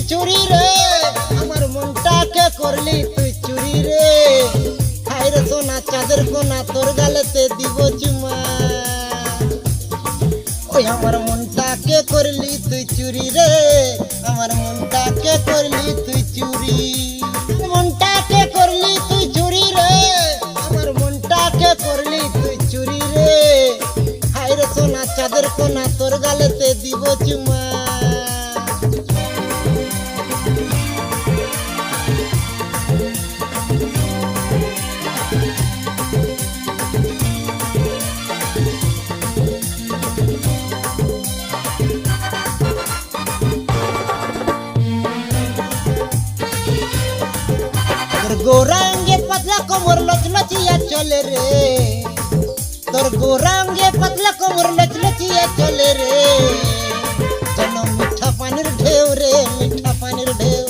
চুরি রে আমার মনটাকে করলি তুই চুরি রে হায় রে সোনা চাঁদের কোনা তোর গালেতে দিব চুমা ওই আমার মনটাকে করলি তুই চুরি রে আমার মনটাকে করলি তুই চুরি মনটাকে করলি তুই চুরি রে আমার মনটাকে করলি তুই চুরি রে হায় রে সোনা চাঁদের কোনা তোর গালেতে দিব চুমা गोरांगे पतला कोमर लचलचिया चले रे तोर गोरांगे पतला कोमर लचलचिया चले रे जनो मीठा पानीर ढेव रे मीठा पानीर ढेव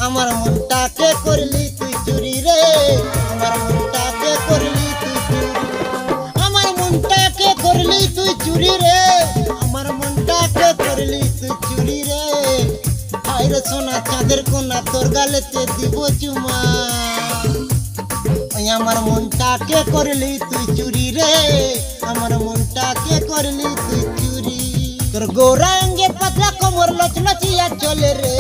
আমার মনটাকে করলি তুই চুরি রে আমার মনটাকে করলি তুই চুরি আমার মনটাকে করলি তুই চুরি রে আমার মনটাকে করলি তুই চুরি রে হায় রে সোনা চাঁদের কোনা তোর গালেতে দিব চুমা ওই আমার মনটাকে করলি তুই চুরি রে আমার মনটাকে করলি তুই চুরি তোর গোরাঙ্গে পাতলা কোমর লচলচিয়া চলে রে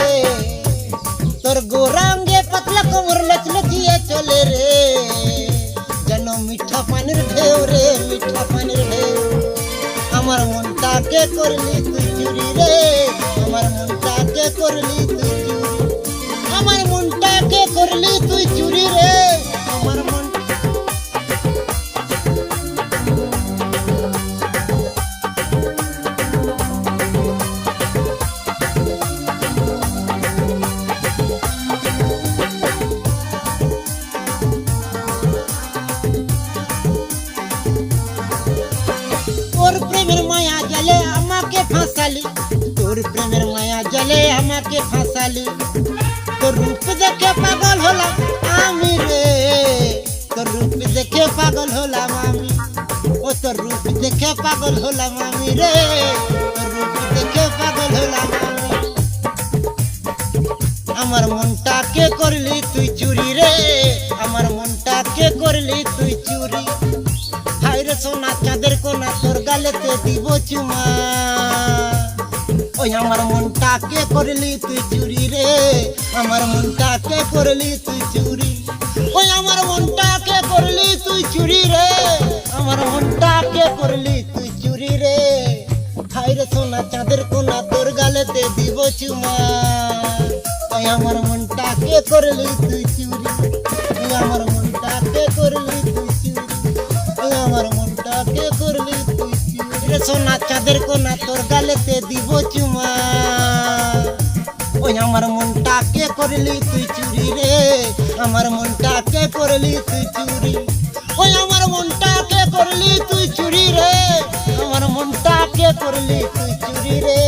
তোর গোরাঙ্গে পাতলা কোমর লচলচিয়া চলে রে যেন মিঠা পানির ঢেউ রে মিঠা পানির ঢেউ আমার মনটাকে করলি তুই চুরি রে আমার মনটাকে করলি তুই চুরি আমার মনটাকে করলি তুই চুরি রে আমার মন তোর প্রেমের মায়া জালে আমাকে ফাঁসালি তোর প্রেমের মায়া জালে আমাকে ফাঁসালি তোর রূপ দেখে পাগল হলাম আমি রে তোর রূপ দেখে পাগল হলাম আমি ও তোর রূপ দেখে পাগল হলাম আমি রে তোর রূপ দেখে পাগল হলাম আমি আমার মনটাকে করলি তুই চুরি রে আমার মনটাকে করলি তুই চুরি হায় রে সোনা চাঁদের কোনা তোর গালেতে দিব চুমা ওই আমার মনটাকে করলি তুই চুরি রে আমার মনটাকে করলি তুই চুরি ওই আমার মনটাকে করলি তুই চুরি রে আমার মনটাকে করলি তুই চুরি রে হায় রে সোনা চাঁদের কোনা তোর গালেতে দিব চুমা ওই আমার মনটাকে করলি তুই চুরি ওই আমার মনটাকে করলি তুই চুরি ওই আমার মনটাকে করলি তুই চুরি রে সোনা চাঁদের কোনা তোর গালেতে দিব চুমা ওই আমার মনটাকে করলি তুই চুরি রে আমার মনটাকে করলি তুই চুরি ওই আমার মনটাকে করলি তুই চুরি রে আমার মনটাকে করলি তুই চুরি রে